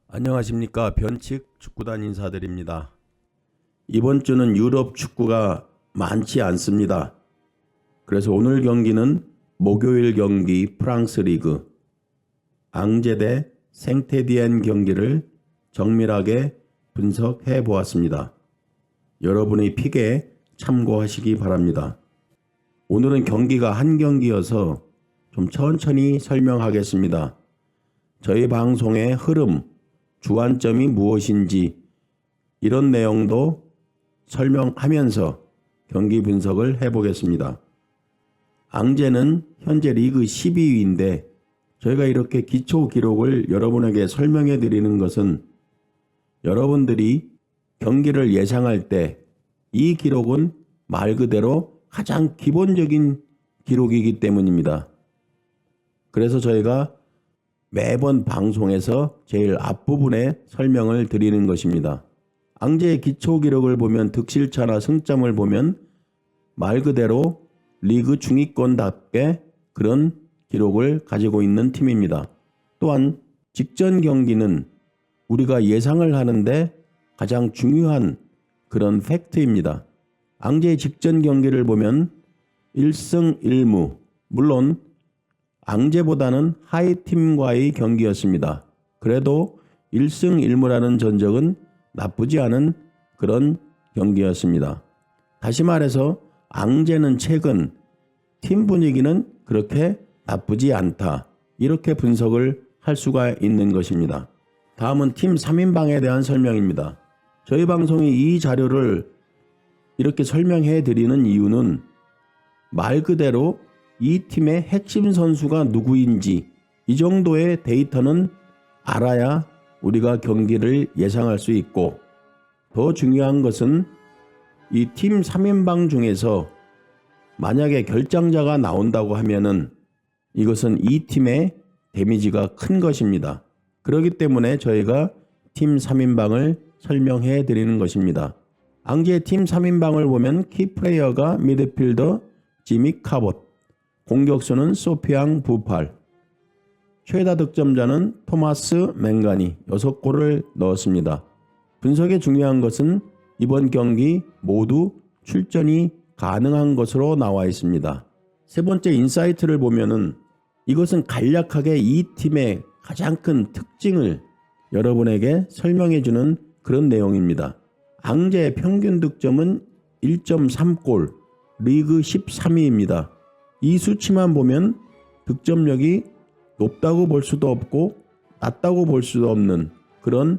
안녕하십니까. 변칙 축구단 인사드립니다. 이번 주는 유럽 축구가 많지 않습니다. 그래서 오늘 경기는 목요일 경기 프랑스 리그 앙제 대 생테디엔 경기를 정밀하게 분석해 보았습니다. 여러분의 픽에 참고하시기 바랍니다. 오늘은 경기가 한 경기여서 좀 천천히 설명하겠습니다. 저희 방송의 흐름, 주안점이 무엇인지 이런 내용도 설명하면서 경기 분석을 해보겠습니다. 앙제는 현재 리그 12위인데 저희가 이렇게 기초 기록을 여러분에게 설명해 드리는 것은 여러분들이 경기를 예상할 때 이 기록은 말 그대로 가장 기본적인 기록이기 때문입니다. 그래서 저희가 매번 방송에서 제일 앞부분에 설명을 드리는 것입니다. 앙제의 기초 기록을 보면 득실차나 승점을 보면 말 그대로 리그 중위권답게 그런 기록을 가지고 있는 팀입니다. 또한 직전 경기는 우리가 예상을 하는데 가장 중요한 그런 팩트입니다. 앙제의 직전 경기를 보면 1승 1무, 물론 앙제보다는 하이팀과의 경기였습니다. 그래도 1승 1무라는 전적은 나쁘지 않은 그런 경기였습니다. 다시 말해서 앙제는 최근 팀 분위기는 그렇게 나쁘지 않다. 이렇게 분석을 할 수가 있는 것입니다. 다음은 팀 3인방에 대한 설명입니다. 저희 방송이 이 자료를 이렇게 설명해 드리는 이유는 말 그대로 이 팀의 핵심 선수가 누구인지 이 정도의 데이터는 알아야 우리가 경기를 예상할 수 있고, 더 중요한 것은 이 팀 3인방 중에서 만약에 결장자가 나온다고 하면은 이것은 이 팀의 데미지가 큰 것입니다. 그렇기 때문에 저희가 팀 3인방을 설명해 드리는 것입니다. 앙제 팀 3인방을 보면 키플레이어가 미드필더 지미 카봇, 공격수는 소피앙 부팔, 최다 득점자는 토마스 맹가니 6골을 넣었습니다. 분석에 중요한 것은 이번 경기 모두 출전이 가능한 것으로 나와 있습니다. 세 번째 인사이트를 보면은 이것은 간략하게 이 팀의 가장 큰 특징을 여러분에게 설명해 주는 그런 내용입니다. 앙제의 평균 득점은 1.3골, 리그 13위입니다. 이 수치만 보면 득점력이 높다고 볼 수도 없고 낮다고 볼 수도 없는 그런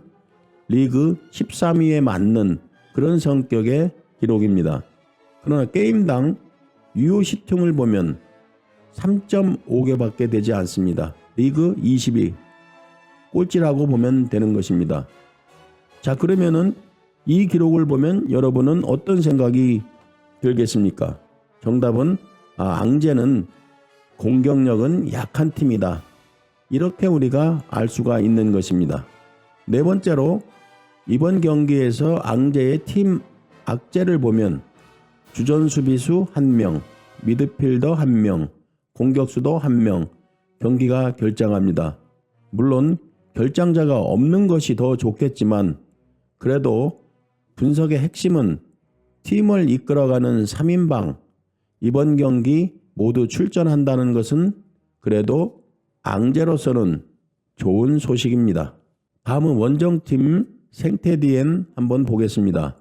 리그 13위에 맞는 그런 성격의 기록입니다. 그러나 게임당 유효 시팅을 보면 3.5개밖에 되지 않습니다. 리그 20위 꼴찌라고 보면 되는 것입니다. 자, 그러면은 이 기록을 보면 여러분은 어떤 생각이 들겠습니까? 정답은 앙제는 공격력은 약한 팀이다. 이렇게 우리가 알 수가 있는 것입니다. 네 번째로 이번 경기에서 앙제의 팀 악재를 보면 주전 수비수 1명, 미드필더 1명, 공격수도 1명, 경기가 결장합니다. 물론 결장자가 없는 것이 더 좋겠지만 그래도 분석의 핵심은 팀을 이끌어가는 3인방, 이번 경기 모두 출전한다는 것은 그래도 앙제로서는 좋은 소식입니다. 다음은 원정팀 생테디엔 한번 보겠습니다.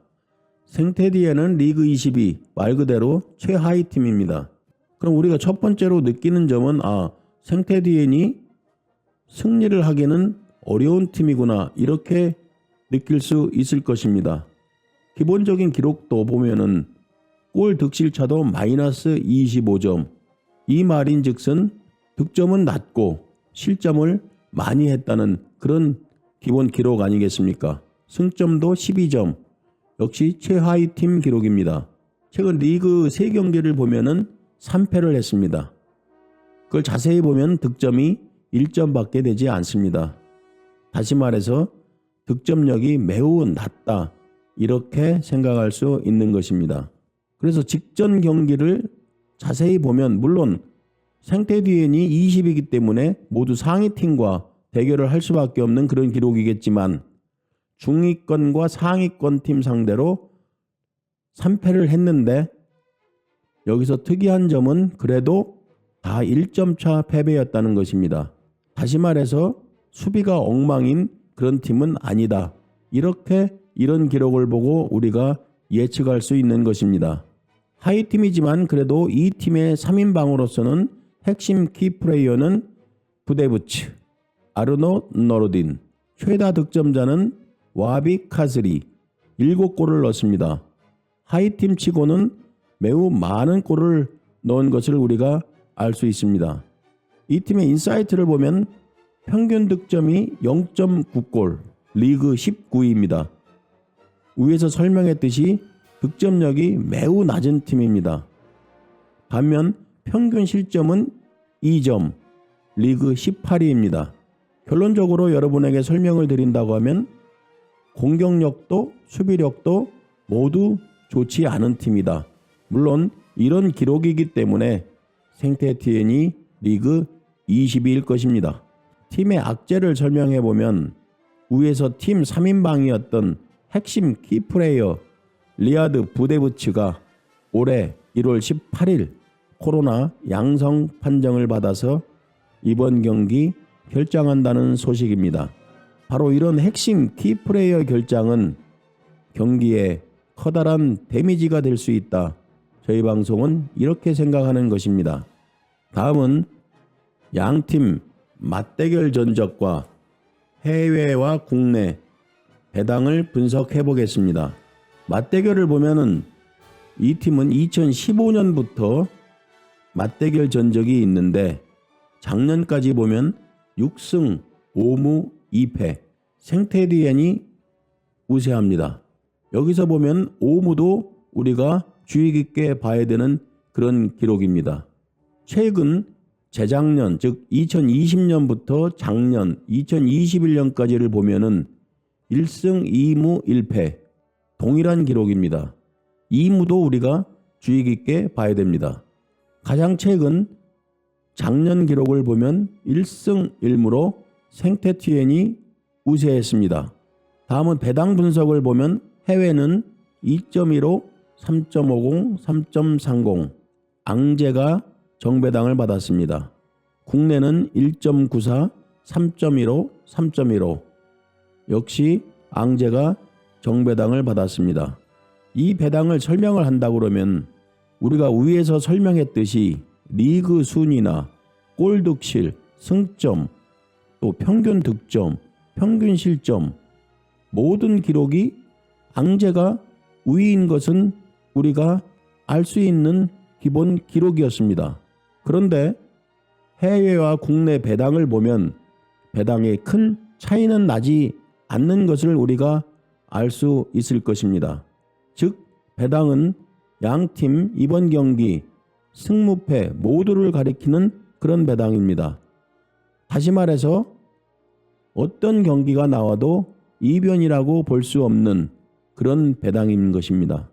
생테디엔은 리그 22, 말 그대로 최하위 팀입니다. 그럼 우리가 첫 번째로 느끼는 점은 생테디엔이 승리를 하기는 어려운 팀이구나, 이렇게 느낄 수 있을 것입니다. 기본적인 기록도 보면은 골 득실차도 마이너스 25점. 이 말인즉슨 득점은 낮고 실점을 많이 했다는 그런 기본 기록 아니겠습니까? 승점도 12점. 역시 최하위 팀 기록입니다. 최근 리그 3경기를 보면은 3패를 했습니다. 그걸 자세히 보면 득점이 1점밖에 되지 않습니다. 다시 말해서 득점력이 매우 낮다, 이렇게 생각할 수 있는 것입니다. 그래서 직전 경기를 자세히 보면 물론 생테디엔이 20이기 때문에 모두 상위팀과 대결을 할 수밖에 없는 그런 기록이겠지만 중위권과 상위권 팀 상대로 3패를 했는데 여기서 특이한 점은 그래도 다 1점 차 패배였다는 것입니다. 다시 말해서 수비가 엉망인 그런 팀은 아니다. 이런 기록을 보고 우리가 예측할 수 있는 것입니다. 하위팀이지만 그래도 이 팀의 3인방으로서는 핵심 키플레이어는 부데부츠, 아르노 노르딘, 최다 득점자는 와비 카스리 7골을 넣었습니다. 하위팀 치고는 매우 많은 골을 넣은 것을 우리가 알 수 있습니다. 이 팀의 인사이트를 보면 평균 득점이 0.9골, 리그 19위입니다. 위에서 설명했듯이 득점력이 매우 낮은 팀입니다. 반면 평균 실점은 2점, 리그 18위입니다. 결론적으로 여러분에게 설명을 드린다고 하면 공격력도 수비력도 모두 좋지 않은 팀이다. 물론 이런 기록이기 때문에 생태티엔이 리그 20위일 것입니다. 팀의 악재를 설명해 보면 위에서 팀 3인방이었던 핵심 키플레이어 리아드 부데부츠가 올해 1월 18일 코로나 양성 판정을 받아서 이번 경기 결장한다는 소식입니다. 바로 이런 핵심 키플레이어 결장은 경기에 커다란 데미지가 될 수 있다. 저희 방송은 이렇게 생각하는 것입니다. 다음은 양팀 맞대결 전적과 해외와 국내 배당을 분석해 보겠습니다. 맞대결을 보면은 이 팀은 2015년부터 맞대결 전적이 있는데 작년까지 보면 6승 5무 2패 생테디엔이 우세합니다. 여기서 보면 5무도 우리가 주의 깊게 봐야 되는 그런 기록입니다. 최근 재작년 즉 2020년부터 작년 2021년까지를 보면은 1승 2무 1패 동일한 기록입니다. 2무도 우리가 주의 깊게 봐야 됩니다. 가장 최근 작년 기록을 보면 1승 1무로 생태티엔이 우세했습니다. 다음은 배당 분석을 보면 해외는 2.15, 3.50, 3.30 앙제가 정배당을 받았습니다. 국내는 1.94, 3.15, 3.15 역시 앙제가 정배당을 받았습니다. 이 배당을 설명을 한다고 그러면 우리가 위에서 설명했듯이 리그 순위나 골 득실, 승점, 또 평균 득점, 평균 실점 모든 기록이 앙제가 우위인 것은 우리가 알 수 있는 기본 기록이었습니다. 그런데 해외와 국내 배당을 보면 배당에 큰 차이는 나지 않는 것을 우리가 알 수 있을 것입니다. 즉 배당은 양팀 이번 경기 승무패 모두를 가리키는 그런 배당입니다. 다시 말해서 어떤 경기가 나와도 이변이라고 볼 수 없는 그런 배당인 것입니다.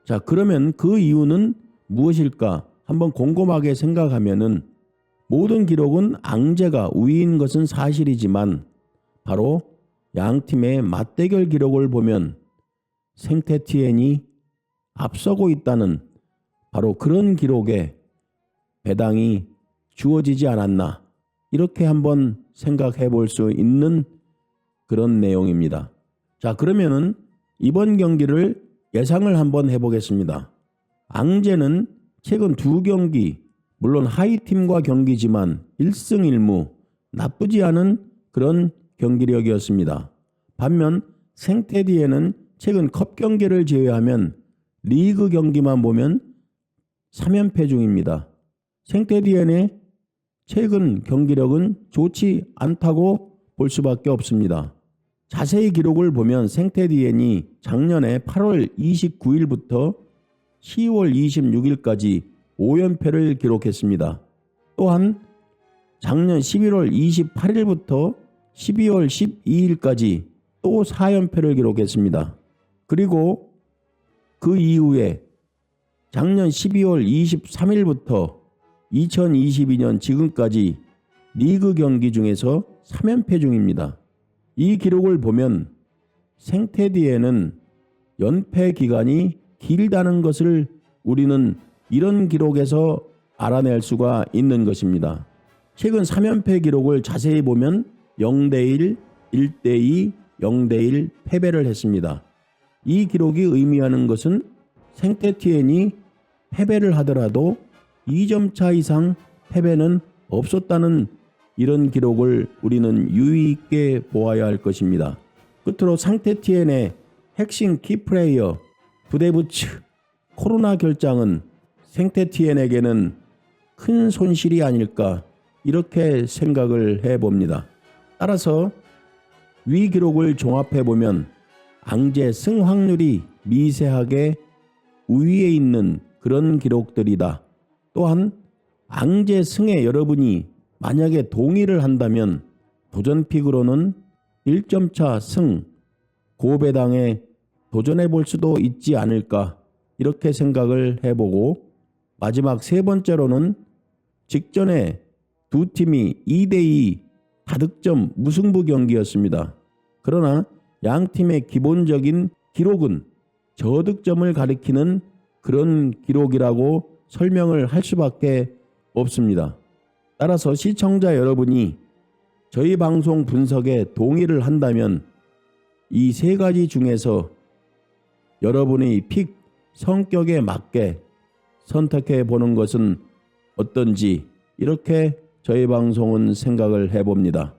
자, 그러면 그 이유는 무엇일까? 한번 곰곰하게 생각하면은 모든 기록은 앙제가 우위인 것은 사실이지만 바로 양팀의 맞대결 기록을 보면 생태티엔이 앞서고 있다는 바로 그런 기록에 배당이 주어지지 않았나 이렇게 한번 생각해 볼 수 있는 그런 내용입니다. 자, 그러면은 이번 경기를 예상을 한번 해보겠습니다. 앙제는 최근 2경기 물론 하위팀과 경기지만 1승 1무 나쁘지 않은 그런 경기력이었습니다. 반면 생테디에는 최근 컵 경기를 제외하면 리그 경기만 보면 3연패 중입니다. 생테디엔의 최근 경기력은 좋지 않다고 볼 수밖에 없습니다. 자세히 기록을 보면 생테디엔이 작년에 8월 29일부터 10월 26일까지 5연패를 기록했습니다. 또한 작년 11월 28일부터 12월 12일까지 또 4연패를 기록했습니다. 그리고 그 이후에 작년 12월 23일부터 2022년 지금까지 리그 경기 중에서 3연패 중입니다. 이 기록을 보면 생태디에는 연패 기간이 길다는 것을 우리는 이런 기록에서 알아낼 수가 있는 것입니다. 최근 3연패 기록을 자세히 보면 0대1, 1대2, 0대1 패배를 했습니다. 이 기록이 의미하는 것은 생태티엔이 패배를 하더라도 2점 차 이상 패배는 없었다는 이런 기록을 우리는 유의 있게 보아야 할 것입니다. 끝으로 생태티엔의 핵심 키플레이어 부데부츠 코로나 결장은 생태티엔에게는 큰 손실이 아닐까 이렇게 생각을 해봅니다. 따라서 위 기록을 종합해보면 앙제 승 확률이 미세하게 우위에 있는 그런 기록들이다. 또한 앙제 승에 여러분이 만약에 동의를 한다면 도전픽으로는 1점 차 승 고배당에 도전해 볼 수도 있지 않을까 이렇게 생각을 해보고 마지막 세 번째로는 직전에 두 팀이 2대2 다득점 무승부 경기였습니다. 그러나 양 팀의 기본적인 기록은 저득점을 가리키는 그런 기록이라고 설명을 할 수밖에 없습니다. 따라서 시청자 여러분이 저희 방송 분석에 동의를 한다면 이 세 가지 중에서 여러분의 픽 성격에 맞게 선택해 보는 것은 어떤지 이렇게 저희 방송은 생각을 해봅니다.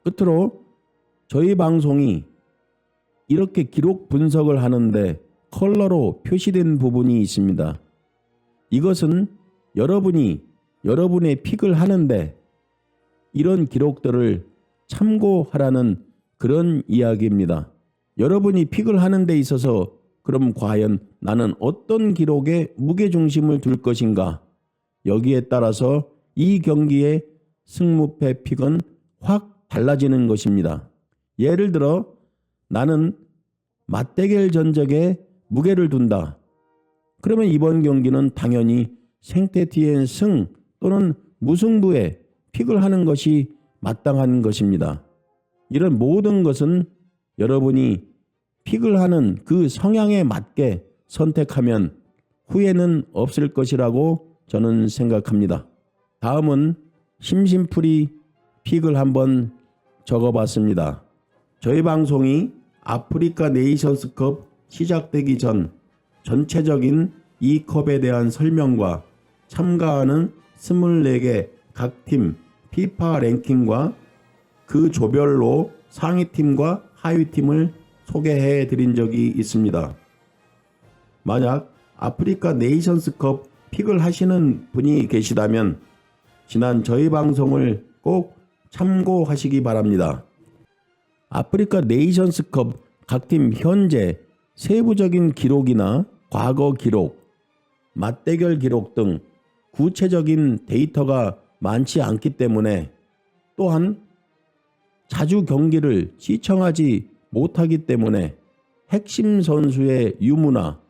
끝으로 저희 방송이 이렇게 기록 분석을 하는데 컬러로 표시된 부분이 있습니다. 이것은 여러분이 여러분의 픽을 하는데 이런 기록들을 참고하라는 그런 이야기입니다. 여러분이 픽을 하는 데 있어서 그럼 과연 나는 어떤 기록에 무게중심을 둘 것인가? 여기에 따라서 이 경기의 승무패 픽은 확 달라지는 것입니다. 예를 들어 나는 맞대결 전적에 무게를 둔다. 그러면 이번 경기는 당연히 생태티엔 승 또는 무승부에 픽을 하는 것이 마땅한 것입니다. 이런 모든 것은 여러분이 픽을 하는 그 성향에 맞게 선택하면 후회는 없을 것이라고 저는 생각합니다. 다음은 심심풀이 픽을 한번 적어봤습니다. 저희 방송이 아프리카 네이션스컵 시작되기 전 전체적인 이 컵에 대한 설명과 참가하는 24개 각 팀 피파 랭킹과 그 조별로 상위팀과 하위팀을 소개해 드린 적이 있습니다. 만약 아프리카 네이션스컵 픽을 하시는 분이 계시다면 지난 저희 방송을 꼭 참고하시기 바랍니다. 아프리카 네이션스컵 각 팀 현재 세부적인 기록이나 과거 기록, 맞대결 기록 등 구체적인 데이터가 많지 않기 때문에 또한 자주 경기를 시청하지 못하기 때문에 핵심 선수의 유무나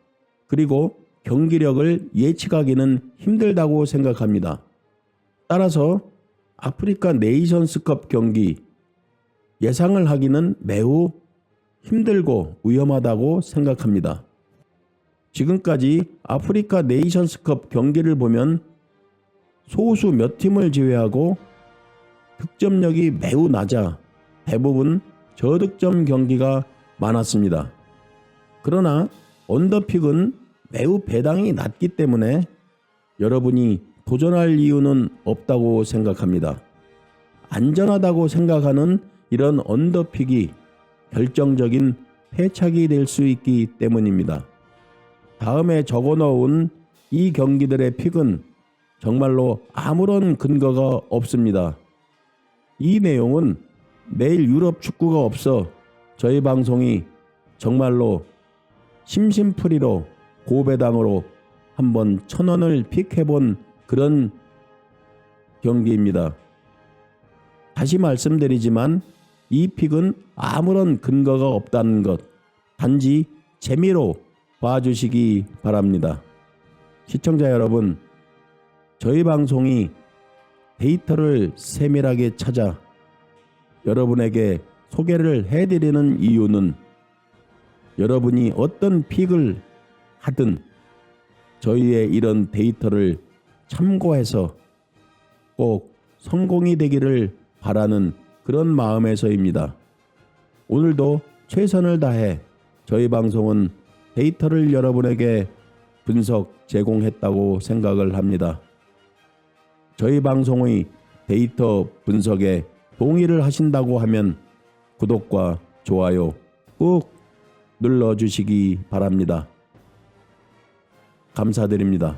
그리고 경기력을 예측하기는 힘들다고 생각합니다. 따라서 아프리카 네이션스컵 경기 예상을 하기는 매우 힘들고 위험하다고 생각합니다. 지금까지 아프리카 네이션스컵 경기를 보면 소수 몇 팀을 제외하고 득점력이 매우 낮아 대부분 저득점 경기가 많았습니다. 그러나 언더픽은 매우 배당이 낮기 때문에 여러분이 도전할 이유는 없다고 생각합니다. 안전하다고 생각하는 이런 언더픽이 결정적인 패착이 될 수 있기 때문입니다. 다음에 적어놓은 이 경기들의 픽은 정말로 아무런 근거가 없습니다. 이 내용은 매일 유럽 축구가 없어 저희 방송이 정말로 심심풀이로 고배당으로 한번 1,000원을 픽해본 그런 경기입니다. 다시 말씀드리지만 이 픽은 아무런 근거가 없다는 것, 단지 재미로 봐주시기 바랍니다. 시청자 여러분, 저희 방송이 데이터를 세밀하게 찾아 여러분에게 소개를 해드리는 이유는 여러분이 어떤 픽을 하든 저희의 이런 데이터를 참고해서 꼭 성공이 되기를 바라는 그런 마음에서입니다. 오늘도 최선을 다해 저희 방송은 데이터를 여러분에게 분석 제공했다고 생각을 합니다. 저희 방송의 데이터 분석에 동의를 하신다고 하면 구독과 좋아요 꾹 눌러주시기 바랍니다. 감사드립니다.